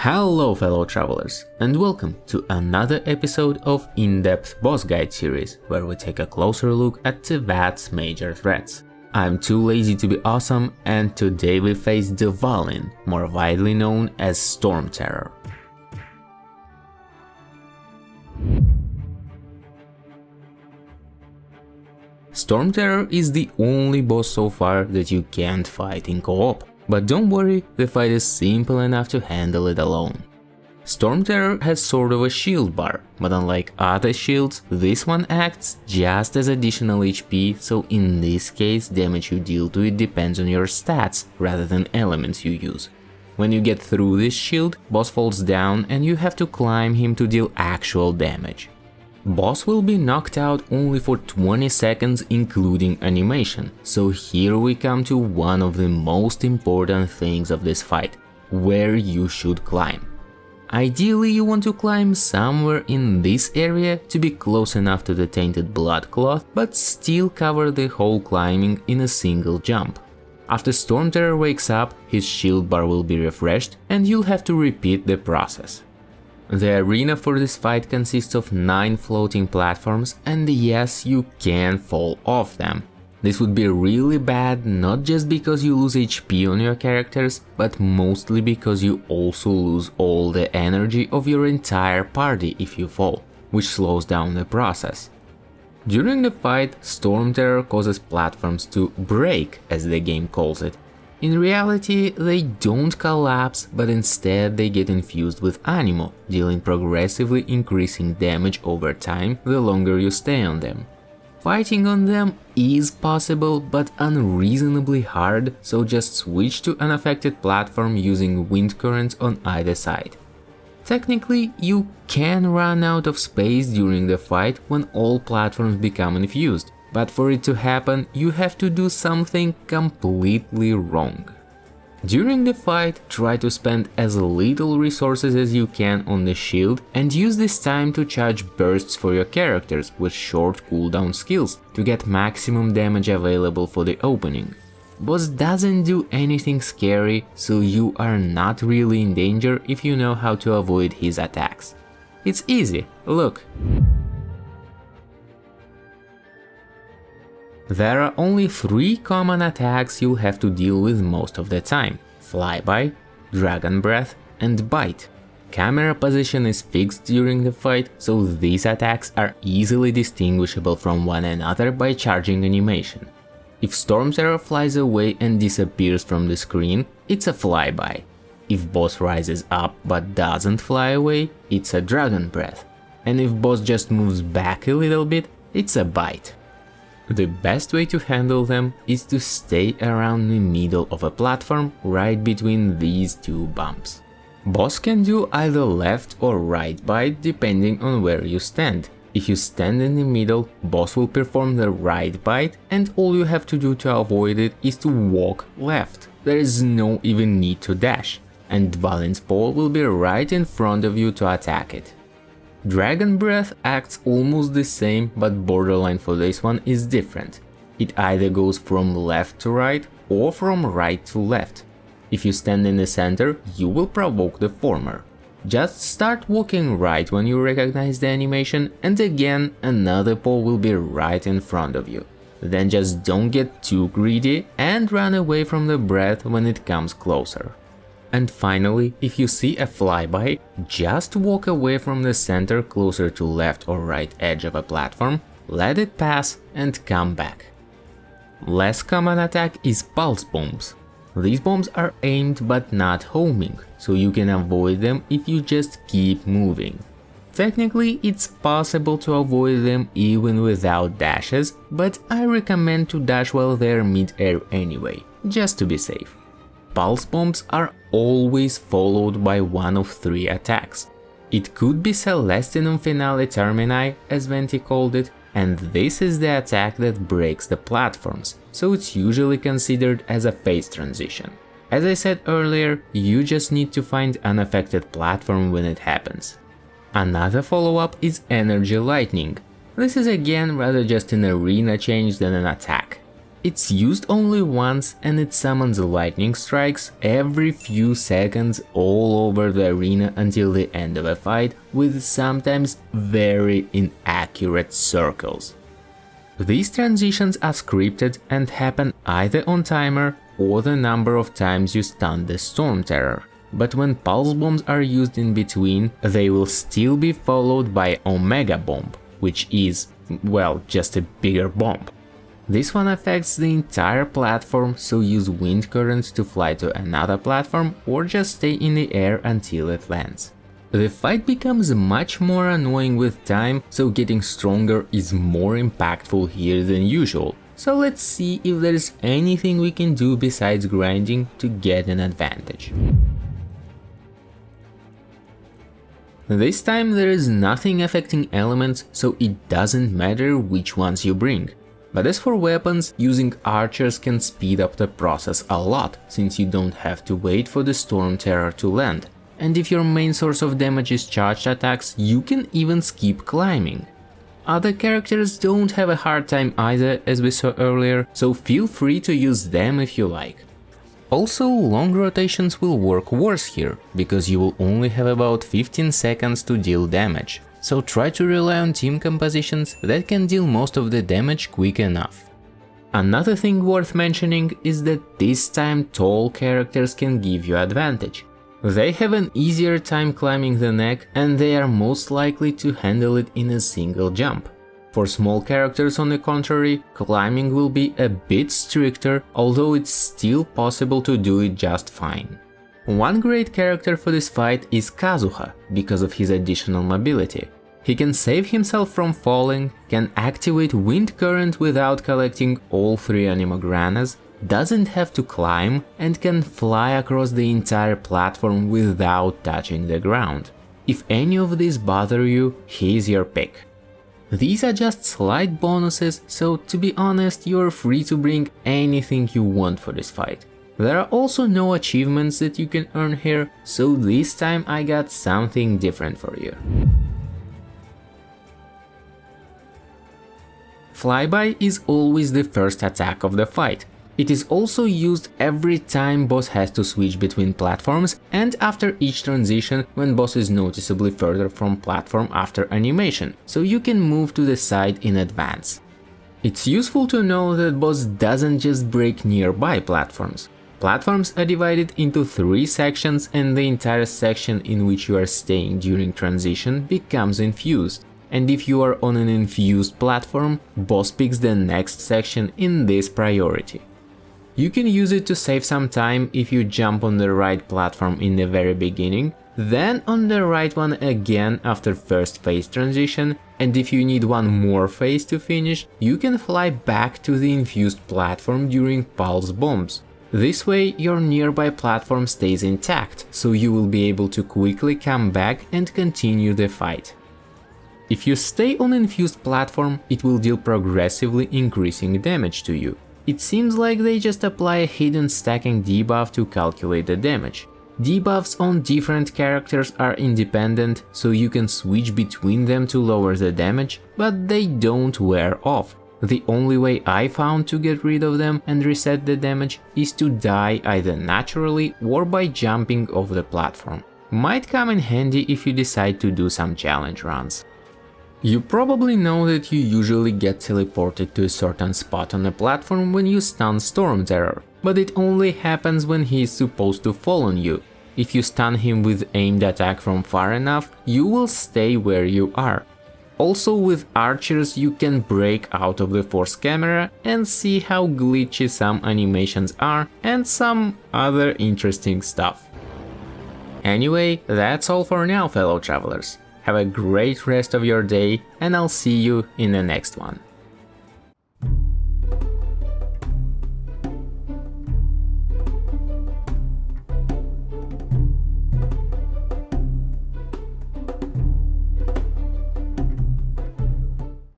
Hello fellow travelers, and welcome to another episode of In-Depth Boss Guide series, where we take a closer look at Teyvat's major threats. I'm too lazy to be awesome, and today we face Dvalin, more widely known as Stormterror. Stormterror is the only boss so far that you can't fight in co-op. But don't worry, the fight is simple enough to handle it alone. Stormterror has sort of a shield bar, but unlike other shields, this one acts just as additional HP, so in this case damage you deal to it depends on your stats rather than elements you use. When you get through this shield, boss falls down and you have to climb him to deal actual damage. Boss will be knocked out only for 20 seconds including animation, so here we come to one of the most important things of this fight, where you should climb. Ideally you want to climb somewhere in this area to be close enough to the tainted blood cloth, but still cover the whole climbing in a single jump. After Stormterror wakes up, his shield bar will be refreshed and you'll have to repeat the process. The arena for this fight consists of 9 floating platforms, and yes, you can fall off them. This would be really bad, not just because you lose HP on your characters, but mostly because you also lose all the energy of your entire party if you fall, which slows down the process. During the fight, Stormterror causes platforms to break, as the game calls it. In reality, they don't collapse, but instead they get infused with animo, dealing progressively increasing damage over time the longer you stay on them. Fighting on them is possible, but unreasonably hard, so just switch to an unaffected platform using wind currents on either side. Technically, you can run out of space during the fight when all platforms become infused. But for it to happen, you have to do something completely wrong. During the fight, try to spend as little resources as you can on the shield and use this time to charge bursts for your characters with short cooldown skills to get maximum damage available for the opening. Boss doesn't do anything scary, so you are not really in danger if you know how to avoid his attacks. It's easy, look. There are only 3 common attacks you'll have to deal with most of the time: Flyby, Dragon Breath and Bite. Camera position is fixed during the fight, so these attacks are easily distinguishable from one another by charging animation. If Stormterror flies away and disappears from the screen, it's a Flyby. If boss rises up but doesn't fly away, it's a Dragon Breath. And if boss just moves back a little bit, it's a Bite. The best way to handle them is to stay around the middle of a platform right between these 2 bumps. Boss can do either left or right bite depending on where you stand. If you stand in the middle, boss will perform the right bite and all you have to do to avoid it is to walk left. There is no even need to dash, and Dvalin's pole will be right in front of you to attack it. Dragon Breath acts almost the same, but borderline for this one is different. It either goes from left to right or from right to left. If you stand in the center, you will provoke the former. Just start walking right when you recognize the animation, and again another pole will be right in front of you. Then just don't get too greedy and run away from the breath when it comes closer. And finally, if you see a flyby, just walk away from the center closer to left or right edge of a platform, let it pass and come back. Less common attack is pulse bombs. These bombs are aimed but not homing, so you can avoid them if you just keep moving. Technically, it's possible to avoid them even without dashes, but I recommend to dash while they're mid-air anyway, just to be safe. Pulse bombs are always followed by one of 3 attacks. It could be Celestinum Finale Termini, as Venti called it, and this is the attack that breaks the platforms, so it's usually considered as a phase transition. As I said earlier, you just need to find an unaffected platform when it happens. Another follow-up is Energy Lightning. This is again rather just an arena change than an attack. It's used only once and it summons lightning strikes every few seconds all over the arena until the end of a fight with sometimes very inaccurate circles. These transitions are scripted and happen either on timer or the number of times you stun the Stormterror, but when pulse bombs are used in between, they will still be followed by Omega Bomb, which is, well, just a bigger bomb. This one affects the entire platform, so use wind currents to fly to another platform or just stay in the air until it lands. The fight becomes much more annoying with time, so getting stronger is more impactful here than usual. So let's see if there is anything we can do besides grinding to get an advantage. This time there is nothing affecting elements, so it doesn't matter which ones you bring. But as for weapons, using archers can speed up the process a lot, since you don't have to wait for the Stormterror to land. And if your main source of damage is charged attacks, you can even skip climbing. Other characters don't have a hard time either, as we saw earlier, so feel free to use them if you like. Also, long rotations will work worse here, because you will only have about 15 seconds to deal damage. So try to rely on team compositions that can deal most of the damage quick enough. Another thing worth mentioning is that this time tall characters can give you advantage. They have an easier time climbing the neck and they are most likely to handle it in a single jump. For small characters, on the contrary, climbing will be a bit stricter, although it's still possible to do it just fine. One great character for this fight is Kazuha, because of his additional mobility. He can save himself from falling, can activate wind current without collecting all 3 animogranas, doesn't have to climb, and can fly across the entire platform without touching the ground. If any of these bother you, he's your pick. These are just slight bonuses, so to be honest, you're free to bring anything you want for this fight. There are also no achievements that you can earn here, so this time I got something different for you. Flyby is always the first attack of the fight. It is also used every time boss has to switch between platforms and after each transition when boss is noticeably further from platform after animation, so you can move to the side in advance. It's useful to know that boss doesn't just break nearby platforms. Platforms are divided into 3 sections and the entire section in which you are staying during transition becomes infused. And if you are on an infused platform, boss picks the next section in this priority. You can use it to save some time if you jump on the right platform in the very beginning, then on the right one again after first phase transition, and if you need one more phase to finish, you can fly back to the infused platform during pulse bombs. This way your nearby platform stays intact, so you will be able to quickly come back and continue the fight. If you stay on infused platform, it will deal progressively increasing damage to you. It seems like they just apply a hidden stacking debuff to calculate the damage. Debuffs on different characters are independent, so you can switch between them to lower the damage, but they don't wear off. The only way I found to get rid of them and reset the damage is to die either naturally or by jumping off the platform. Might come in handy if you decide to do some challenge runs. You probably know that you usually get teleported to a certain spot on the platform when you stun Stormterror, but it only happens when he is supposed to fall on you. If you stun him with aimed attack from far enough, you will stay where you are. Also with archers you can break out of the force camera and see how glitchy some animations are and some other interesting stuff. Anyway, that's all for now, fellow travelers. Have a great rest of your day and I'll see you in the next one.